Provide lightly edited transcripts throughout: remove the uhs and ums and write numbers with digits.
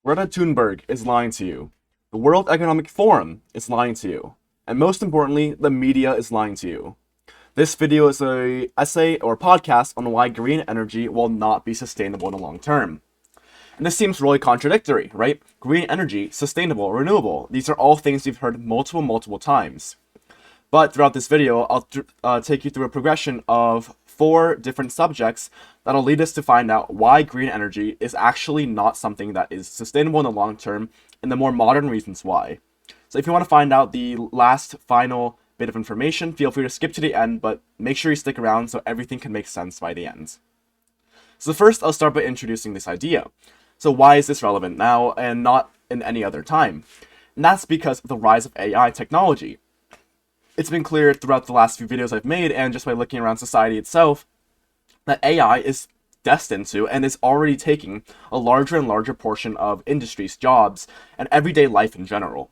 Greta Thunberg is lying to you. The World Economic Forum is lying to you. And most importantly, the media is lying to you. This video is a essay or podcast on why green energy will not be sustainable in the long term. And this seems really contradictory, right? Green energy, sustainable, renewable. These are all things you've heard multiple times. But throughout this video, I'll take you through a progression of 4 different subjects that'll lead us to find out why green energy is actually not something that is sustainable in the long term, and the more modern reasons why. So if you want to find out the last final bit of information, feel free to skip to the end, but make sure you stick around so everything can make sense by the end. So first, I'll start by introducing this idea. So why is this relevant now and not in any other time? And that's because of the rise of AI technology. It's been clear throughout the last few videos I've made, and just by looking around society itself, that AI is destined to and is already taking a larger and larger portion of industries, jobs, and everyday life in general.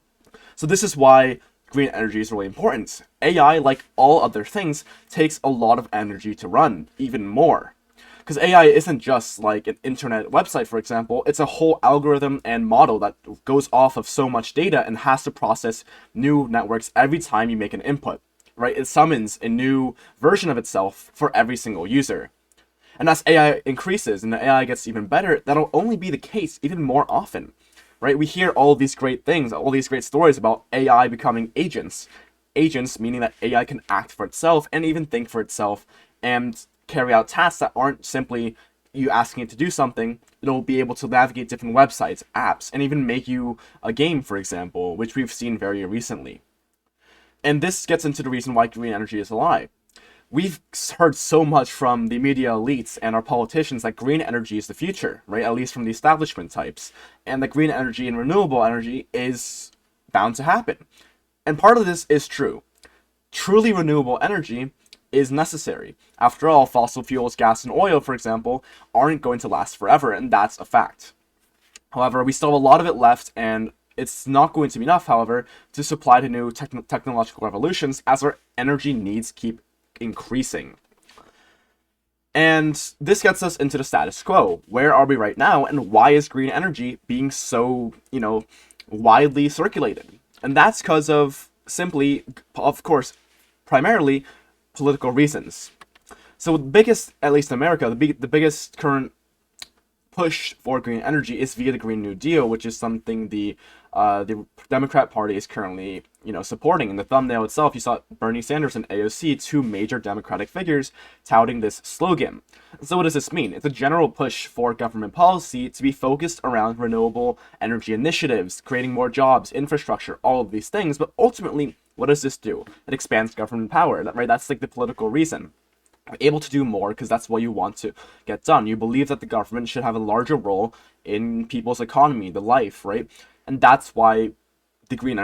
So this is why green energy is really important. AI, like all other things, takes a lot of energy to run, even more. Because AI isn't just like an internet website, for example. It's a whole algorithm and model that goes off of so much data and has to process new networks every time you make an input, right? It summons a new version of itself for every single user. And as AI increases and the AI gets even better, that'll only be the case even more often, right? We hear all these great things, all these great stories about AI becoming agents. Agents meaning that AI can act for itself and even think for itself and carry out tasks that aren't simply you asking it to do something. It'll be able to navigate different websites, apps, and even make you a game, for example, which we've seen very recently. And this gets into the reason why green energy is a lie. We've heard so much from the media elites and our politicians that green energy is the future, right? At least from the establishment types. And that green energy and renewable energy is bound to happen. And part of this is true. Truly renewable energy is necessary. After all, fossil fuels, gas, and oil, for example, aren't going to last forever, and that's a fact. However, we still have a lot of it left, and it's not going to be enough, however, to supply to new technological revolutions as our energy needs keep increasing. And this gets us into the status quo. Where are we right now, and why is green energy being so, widely circulated? And that's because of simply, of course, primarily political reasons. So the biggest, at least in America, the biggest current push for green energy is via the Green New Deal, which is something the Democrat Party is currently, supporting. In the thumbnail itself, you saw Bernie Sanders and AOC, 2 major Democratic figures, touting this slogan. So what does this mean? It's a general push for government policy to be focused around renewable energy initiatives, creating more jobs, infrastructure, all of these things. But ultimately, what does this do? It expands government power, right? That's like the political reason. You're able to do more because that's what you want to get done. You believe that the government should have a larger role in people's economy, the life, right? And that's why the Green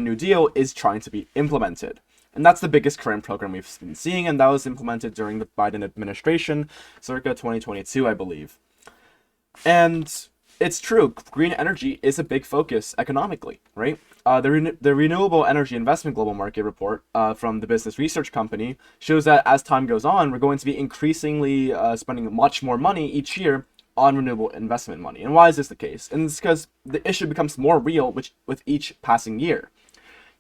New Deal is trying to be implemented. And that's the biggest current program we've been seeing, and that was implemented during the Biden administration, circa 2022, I believe. And it's true, green energy is a big focus economically, right? The Renewable Energy Investment Global Market Report from the business research company shows that as time goes on, we're going to be increasingly spending much more money each year on renewable investment money. And why is this the case? And it's because the issue becomes more real with each passing year.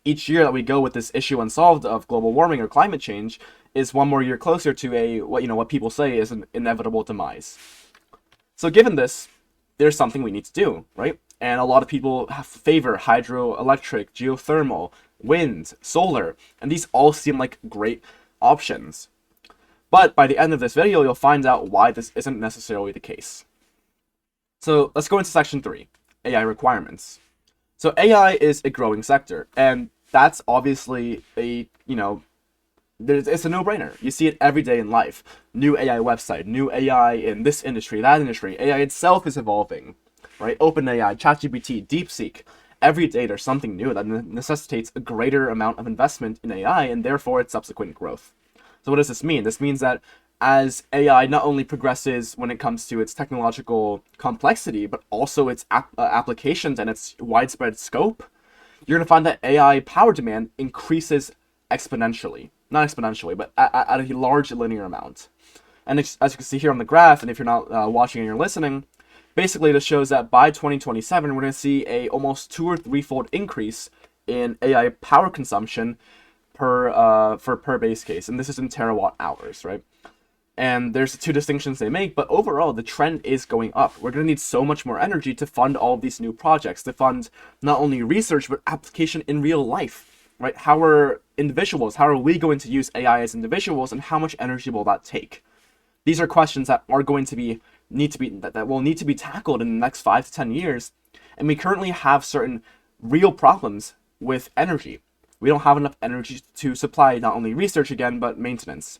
Each year that we go with this issue unsolved of global warming or climate change is one more year closer to what people say is an inevitable demise. So given this, there's something we need to do, right? And a lot of people favor hydroelectric, geothermal, wind, solar, and these all seem like great options. But by the end of this video, you'll find out why this isn't necessarily the case. So let's go into section 3, AI requirements. So AI is a growing sector, and that's obviously it's a no-brainer. You see it every day in life. New AI website, new AI in this industry, that industry. AI itself is evolving, right? OpenAI, ChatGPT, DeepSeek. Every day there's something new that necessitates a greater amount of investment in AI and therefore its subsequent growth. So what does this mean? This means that as AI not only progresses when it comes to its technological complexity, but also its applications and its widespread scope, you're going to find that AI power demand increases exponentially. Not exponentially, but at a large linear amount. And as you can see here on the graph, and if you're not watching and you're listening, Basically, this shows that by 2027, we're going to see a almost 2 or 3-fold increase in AI power consumption per base case, and this is in terawatt hours, right? And there's two distinctions they make, but overall, the trend is going up. We're going to need so much more energy to fund all of these new projects, to fund not only research, but application in real life, right? How are we going to use AI as individuals, and how much energy will that take? These are questions that are going to that will need to be tackled in the next 5 to 10 years, and we currently have certain real problems with energy. We don't have enough energy to supply not only research again, but maintenance.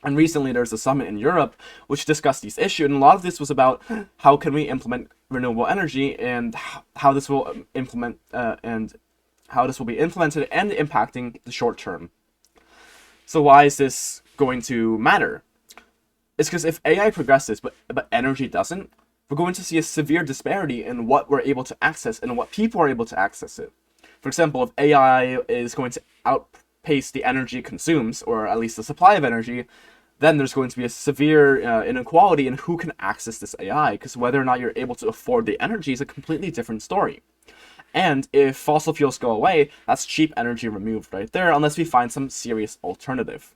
And recently there's a summit in Europe which discussed these issues, and a lot of this was about how can we implement renewable energy and how this will be implemented and impacting the short term. So why is this going to matter? It's because if AI progresses but energy doesn't, we're going to see a severe disparity in what we're able to access and what people are able to access it. For example, if AI is going to outpace the energy it consumes, or at least the supply of energy, then there's going to be a severe inequality in who can access this AI, because whether or not you're able to afford the energy is a completely different story. And if fossil fuels go away, that's cheap energy removed right there, unless we find some serious alternative.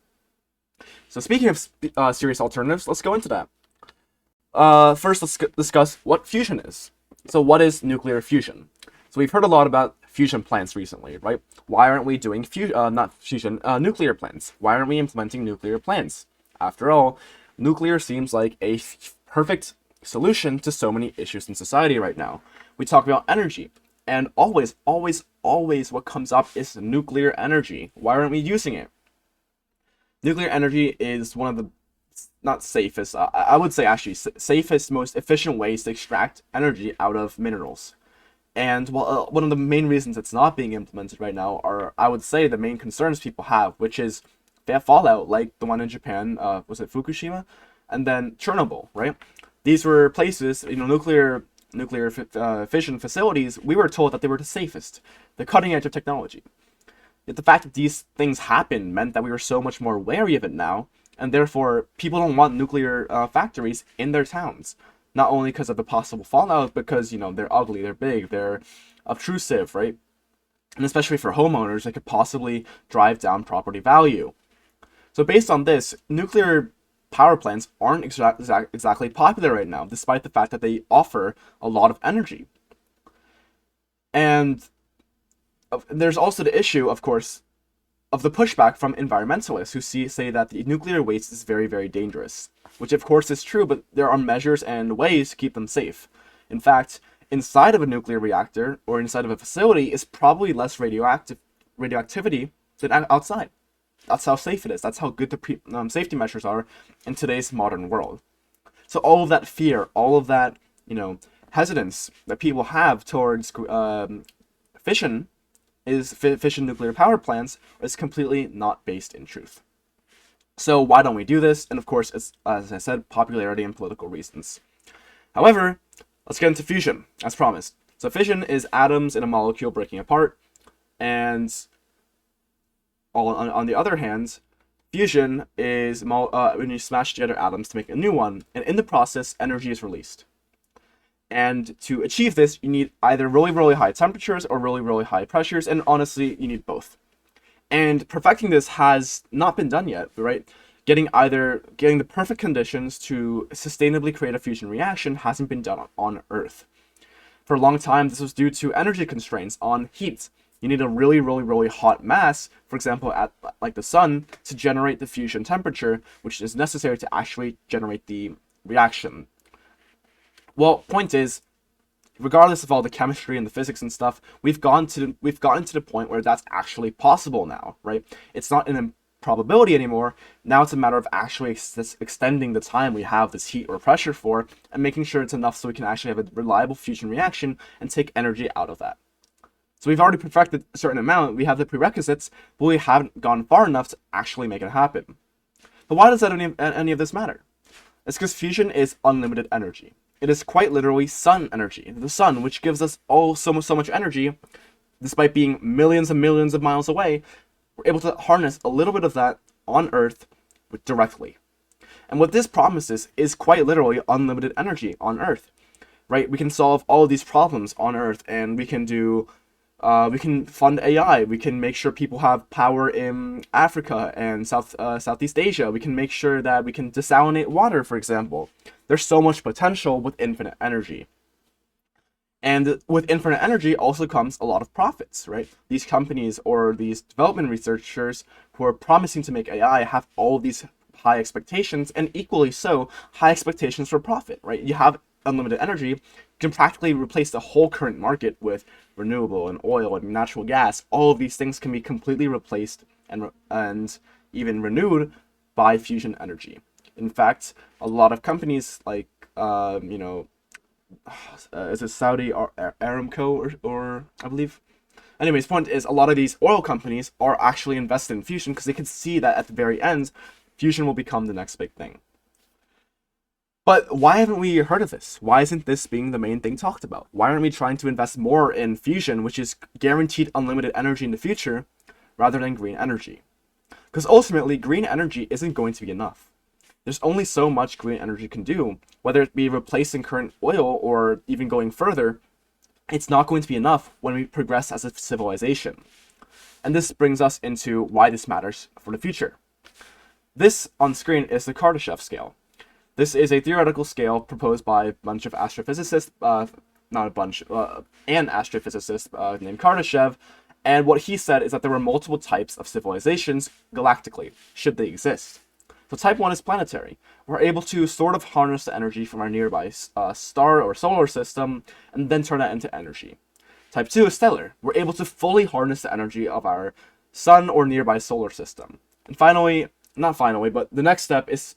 So speaking of serious alternatives, let's go into that. First, let's discuss what fusion is. So what is nuclear fusion? So we've heard a lot about fusion plants recently, right? Why aren't we doing nuclear plants? Why aren't we implementing nuclear plants? After all, nuclear seems like a perfect solution to so many issues in society right now. We talk about energy, and always what comes up is nuclear energy. Why aren't we using it? Nuclear energy is one of the, not safest, I would say actually safest, most efficient ways to extract energy out of minerals. And one of the main reasons it's not being implemented right now are, I would say, the main concerns people have, which is they have fallout like the one in Japan, was it Fukushima? And then Chernobyl, right? These were places, nuclear fission facilities, we were told that they were the safest, the cutting edge of technology. Yet the fact that these things happened meant that we were so much more wary of it now, and therefore people don't want nuclear factories in their towns. Not only because of the possible fallout, because, they're ugly, they're big, they're obtrusive, right? And especially for homeowners, they could possibly drive down property value. So based on this, nuclear power plants aren't exactly popular right now, despite the fact that they offer a lot of energy. And there's also the issue, of course, of the pushback from environmentalists who say that the nuclear waste is very, very dangerous. Which of course is true, but there are measures and ways to keep them safe. In fact, inside of a nuclear reactor or inside of a facility is probably less radioactivity than outside. That's how safe it is. That's how good the safety measures are in today's modern world. So all of that fear, all of that hesitance that people have towards fission nuclear power plants is completely not based in truth. So why don't we do this? And of course, it's, as I said, popularity and political reasons. However, let's get into fusion, as promised. So fission is atoms in a molecule breaking apart, and on the other hand, fusion is when you smash together atoms to make a new one, and in the process, energy is released. And to achieve this, you need either really, really high temperatures or really, really high pressures, and honestly, you need both. And perfecting this has not been done yet, right? Getting the perfect conditions to sustainably create a fusion reaction hasn't been done on Earth. For a long time, this was due to energy constraints on heat. You need a really, really, really hot mass, for example, at like the sun, to generate the fusion temperature, which is necessary to actually generate the reaction. Well, point is, regardless of all the chemistry and the physics and stuff, we've gotten to the point where that's actually possible now, right? It's not an improbability anymore. Now it's a matter of actually extending the time we have this heat or pressure for, and making sure it's enough so we can actually have a reliable fusion reaction and take energy out of that. So we've already perfected a certain amount, we have the prerequisites, but we haven't gone far enough to actually make it happen. But why does any of this matter? It's because fusion is unlimited energy. It is quite literally sun energy. The sun, which gives us so much energy, despite being millions and millions of miles away, we're able to harness a little bit of that on Earth directly. And what this promises is quite literally unlimited energy on Earth. right? We can solve all of these problems on Earth, and we can fund AI. We can make sure people have power in Africa and Southeast Asia. We can make sure that we can desalinate water, for example. There's so much potential with infinite energy. And with infinite energy also comes a lot of profits, right? These companies or these development researchers who are promising to make AI have all these high expectations, and equally so, high expectations for profit, right? You have unlimited energy, you can practically replace the whole current market with renewable and oil and natural gas. All of these things can be completely replaced and even renewed by fusion energy. In fact, a lot of companies like, is it Saudi or Aramco or I believe. Anyways, point is a lot of these oil companies are actually invested in fusion because they can see that at the very end, fusion will become the next big thing. But why haven't we heard of this? Why isn't this being the main thing talked about? Why aren't we trying to invest more in fusion, which is guaranteed unlimited energy in the future, rather than green energy? Because ultimately, green energy isn't going to be enough. There's only so much green energy can do, whether it be replacing current oil or even going further. It's not going to be enough when we progress as a civilization. And this brings us into why this matters for the future. This on screen is the Kardashev scale. This is a theoretical scale proposed by a bunch of astrophysicists, not a bunch, an astrophysicist named Kardashev, and what he said is that there were multiple types of civilizations galactically, should they exist. So type 1 is planetary. We're able to sort of harness the energy from our nearby star or solar system, and then turn that into energy. Type 2 is stellar. We're able to fully harness the energy of our sun or nearby solar system. And finally, not finally, but the next step is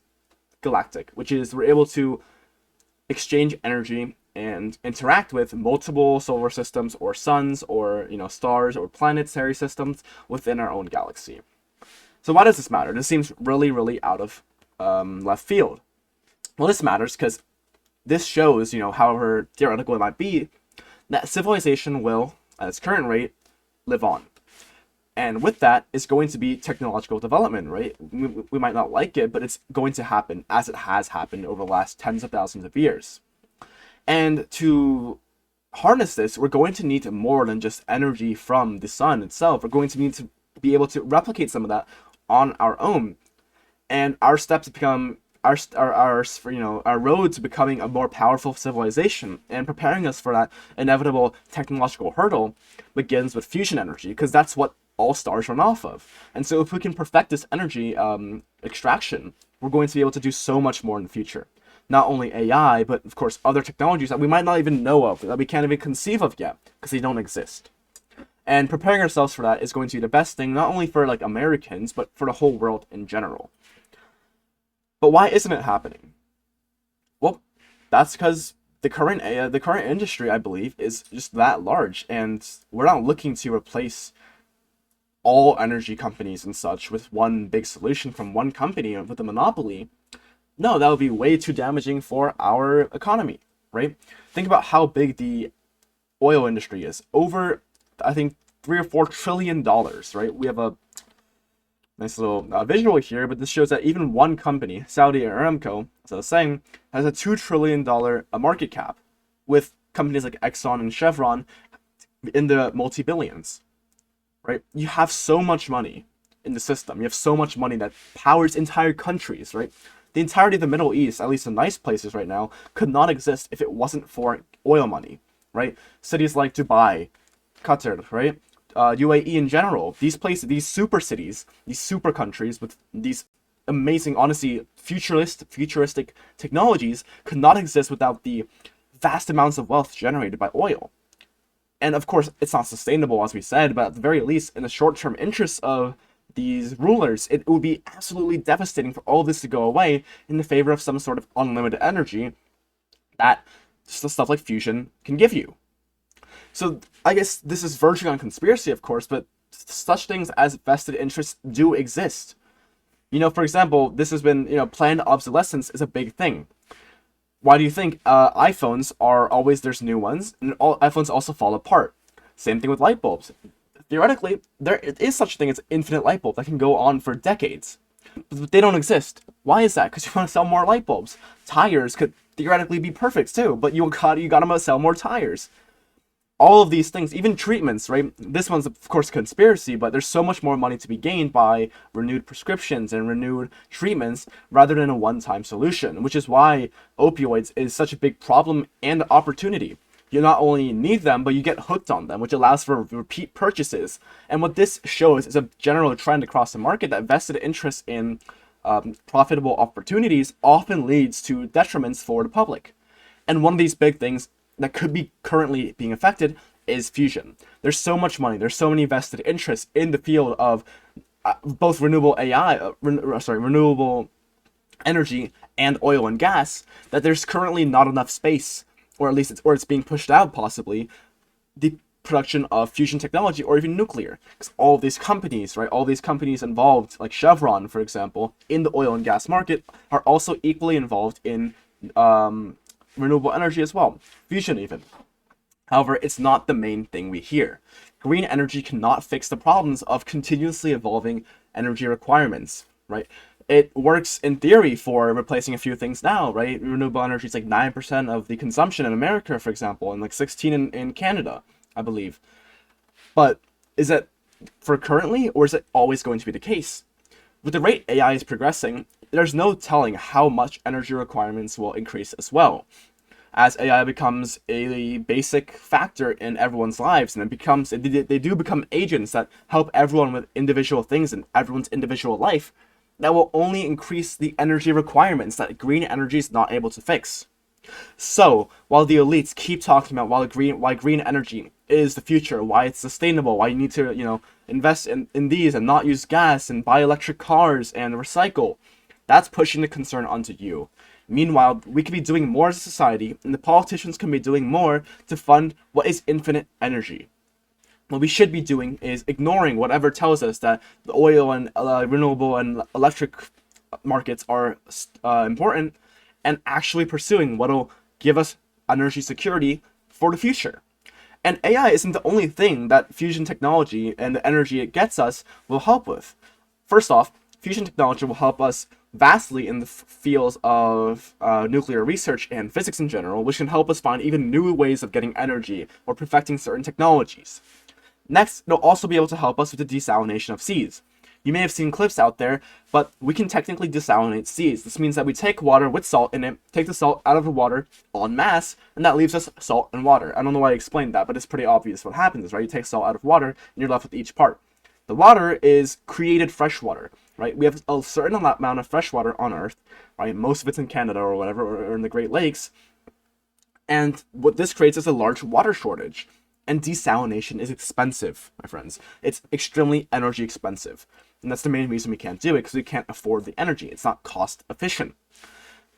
galactic, which is we're able to exchange energy and interact with multiple solar systems or suns or stars or planetary systems within our own galaxy. So why does this matter? This seems really out of left field. Well, this matters because this shows, however theoretical it might be, that civilization will, at its current rate, live on. And with that is going to be technological development, right? We might not like it, but it's going to happen as it has happened over the last tens of thousands of years. And to harness this, we're going to need more than just energy from the sun itself. We're going to need to be able to replicate some of that on our own. And our steps become our road to becoming a more powerful civilization and preparing us for that inevitable technological hurdle begins with fusion energy, because that's what all stars run off of. And so if we can perfect this energy extraction, we're going to be able to do so much more in the future. Not only AI, but of course other technologies that we might not even know of, that we can't even conceive of yet, because they don't exist. And preparing ourselves for that is going to be the best thing, not only for Americans, but for the whole world in general. But why isn't it happening? Well, that's because the current industry, I believe, is just that large, and we're not looking to replace all energy companies and such with one big solution from one company with a monopoly. No, that would be way too damaging for our economy, right? Think about how big the oil industry is. Over, I think, $3 or $4 trillion, right? We have a nice little visual here, but this shows that even one company, Saudi Aramco, as I was saying, has a $2 trillion market cap, with companies like Exxon and Chevron in the multi-billions, right? You have so much money in the system. You have so much money that powers entire countries, right? The entirety of the Middle East, at least in nice places right now, could not exist if it wasn't for oil money, right? Cities like Dubai, Qatar, right? UAE in general, these places, these super cities, these super countries with these amazing, honestly, futuristic technologies could not exist without the vast amounts of wealth generated by oil. And of course, it's not sustainable, as we said, but at the very least, in the short-term interests of these rulers, it would be absolutely devastating for all this to go away in the favor of some sort of unlimited energy that stuff like fusion can give you. So I guess this is verging on conspiracy, of course, but such things as vested interests do exist. For example, this has been, planned obsolescence is a big thing. Why do you think iPhones are always, there's new ones, and all iPhones also fall apart? Same thing with light bulbs. Theoretically, there is such a thing as infinite light bulb that can go on for decades. But they don't exist. Why is that? Because you want to sell more light bulbs. Tires could theoretically be perfect too, but you gotta sell more tires. All of these things, even treatments, right? This one's of course a conspiracy, but there's so much more money to be gained by renewed prescriptions and renewed treatments rather than a one-time solution, which is why opioids is such a big problem and opportunity. You not only need them, but you get hooked on them, which allows for repeat purchases. And what this shows is a general trend across the market that vested interest in profitable opportunities often leads to detriments for the public. And one of these big things that could be currently being affected is fusion. There's so much money, there's so many vested interests in the field of both renewable renewable energy and oil and gas, that there's currently not enough space, or at least it's being pushed out possibly, the production of fusion technology or even nuclear. Because all of these companies, right, all these companies involved, like Chevron, for example, in the oil and gas market, are also equally involved in renewable energy as well, fusion even. However, it's not the main thing we hear. Green energy cannot fix the problems of continuously evolving energy requirements, right? It works in theory for replacing a few things now, right? Renewable energy is like 9% of the consumption in America, for example, and like 16 in Canada, I believe. But is it for currently, or is it always going to be the case? With the rate AI is progressing, there's no telling how much energy requirements will increase as well. As AI becomes a basic factor in everyone's lives, and they do become agents that help everyone with individual things in everyone's individual life, that will only increase the energy requirements that green energy is not able to fix. So, while the elites keep talking about why green energy is the future, why it's sustainable, why you need to, invest in these and not use gas and buy electric cars and recycle, that's pushing the concern onto you. Meanwhile, we could be doing more as a society, and the politicians can be doing more to fund what is infinite energy. What we should be doing is ignoring whatever tells us that the oil and renewable and electric markets are important, and actually pursuing what will give us energy security for the future. And AI isn't the only thing that fusion technology and the energy it gets us will help with. First off, fusion technology will help us vastly in the fields of nuclear research and physics in general, which can help us find even new ways of getting energy or perfecting certain technologies. Next, it'll also be able to help us with the desalination of seas. You may have seen clips out there, but we can technically desalinate seas. This means that we take water with salt in it, take the salt out of the water en masse, and that leaves us salt and water. I don't know why I explained that, but it's pretty obvious what happens, right? You take salt out of water, and you're left with each part. The water is created fresh water, right? We have a certain amount of fresh water on Earth, right? Most of it's in Canada or whatever, or in the Great Lakes. And what this creates is a large water shortage. And desalination is expensive, my friends. It's extremely energy expensive. And that's the main reason we can't do it, because we can't afford the energy. It's not cost efficient.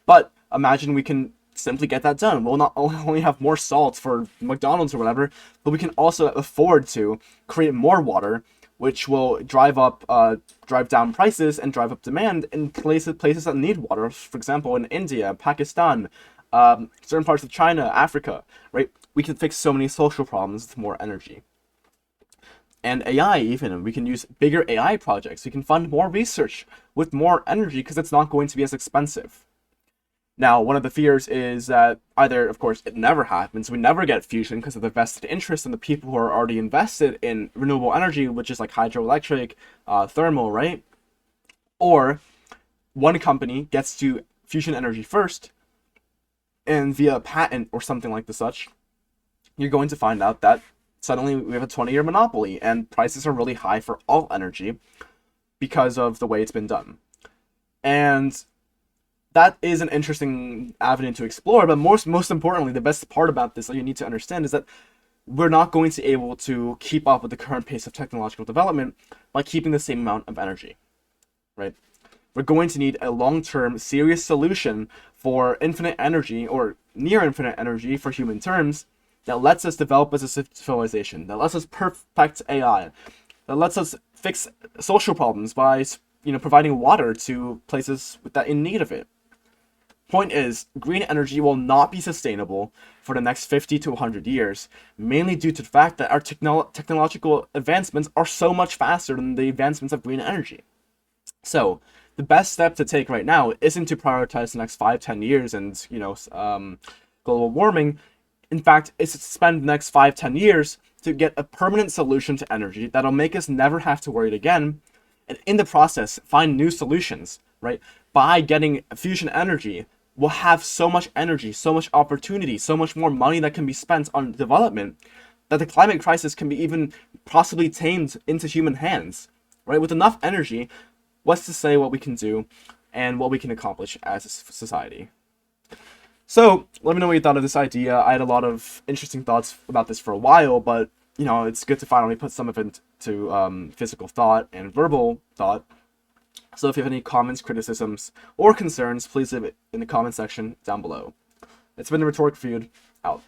But imagine we can simply get that done. We'll not only have more salt for McDonald's or whatever, but we can also afford to create more water, which will drive down prices and drive up demand in places that need water. For example, in India, Pakistan, certain parts of China, Africa, right? We can fix so many social problems with more energy. And AI even, we can use bigger AI projects. We can fund more research with more energy because it's not going to be as expensive. Now, one of the fears is that either, of course, it never happens, we never get fusion because of the vested interest in the people who are already invested in renewable energy, which is like hydroelectric, thermal, right? Or one company gets to fusion energy first, and via a patent or something like the such, you're going to find out that suddenly we have a 20-year monopoly and prices are really high for all energy because of the way it's been done. And that is an interesting avenue to explore, but most importantly, the best part about this that you need to understand is that we're not going to be able to keep up with the current pace of technological development by keeping the same amount of energy, right? We're going to need a long-term, serious solution for infinite energy, or near infinite energy for human terms, that lets us develop as a civilization, that lets us perfect AI, that lets us fix social problems by, providing water to places that in need of it. Point is, green energy will not be sustainable for the next 50 to 100 years, mainly due to the fact that our technological advancements are so much faster than the advancements of green energy. So, the best step to take right now isn't to prioritize the next 5-10 years and, global warming. In fact, it's to spend the next 5-10 years to get a permanent solution to energy that'll make us never have to worry it again, and in the process, find new solutions, right? By getting fusion energy, we'll have so much energy, so much opportunity, so much more money that can be spent on development that the climate crisis can be even possibly tamed into human hands, right? With enough energy, what's to say what we can do and what we can accomplish as a society? So let me know what you thought of this idea. I had a lot of interesting thoughts about this for a while, but it's good to finally put some of it into physical thought and verbal thought. So if you have any comments, criticisms, or concerns, please leave it in the comment section down below. It's been the Rhetoric Feud, out.